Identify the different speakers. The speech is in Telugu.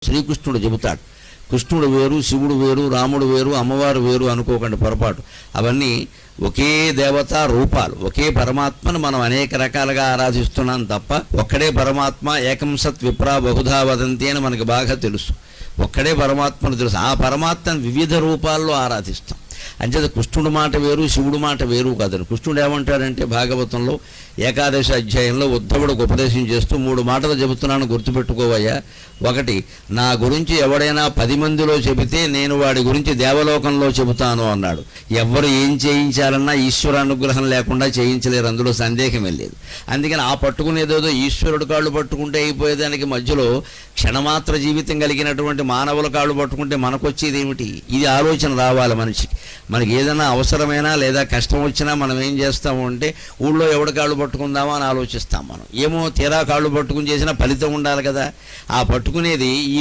Speaker 1: శ్రీకృష్ణుడు చెబుతాడు. కృష్ణుడు వేరు, శివుడు వేరు, రాముడు వేరు, అమ్మవారు వేరు అనుకోకండి, పొరపాటు. అవన్నీ ఒకే దేవత రూపాలు, ఒకే పరమాత్మను మనం అనేక రకాలుగా ఆరాధిస్తున్నాం తప్ప ఒక్కడే పరమాత్మ ఏకం సత్ విప్రా బహుధా వదంతి అని మనకు బాగా తెలుసు. ఒక్కడే పరమాత్మను తెలుసు. ఆ పరమాత్మను వివిధ రూపాల్లో ఆరాధిస్తాం. అంచేత కృష్ణుడు మాట వేరు, శివుడు మాట వేరు కాదని. కృష్ణుడు ఏమంటాడంటే భాగవతంలో ఏకాదశి అధ్యాయంలో ఉద్ధవుడికి ఉపదేశం చేస్తూ 3 మాటలు చెబుతున్నాను, గుర్తుపెట్టుకోవయ్యా. ఒకటి, నా గురించి ఎవడైనా 10 మందిలో చెబితే నేను వాడి గురించి దేవలోకంలో చెబుతాను అన్నాడు. ఎవ్వరు ఏం చేయించాలన్నా ఈశ్వర అనుగ్రహం లేకుండా చేయించలేరు, అందులో సందేహమే లేదు. అందుకని ఆ పట్టుకునేదేదో ఈశ్వరుడు కాళ్ళు పట్టుకుంటే అయిపోయేదానికి మధ్యలో క్షణమాత్ర జీవితం కలిగినటువంటి మానవుల కాళ్ళు పట్టుకుంటే మనకొచ్చేది ఏమిటి? ఇది ఆలోచన రావాలి మనిషికి. మనకి ఏదైనా అవసరమైనా లేదా కష్టం వచ్చినా మనం ఏం చేస్తాము అంటే ఊళ్ళో ఎవడి కాళ్ళు పట్టుకుందామా అని ఆలోచిస్తాం మనం. ఏమో తీరా కాళ్ళు పట్టుకుని చేసినా ఫలితం ఉండాలి కదా. ఆ పట్టుకునేది ఈ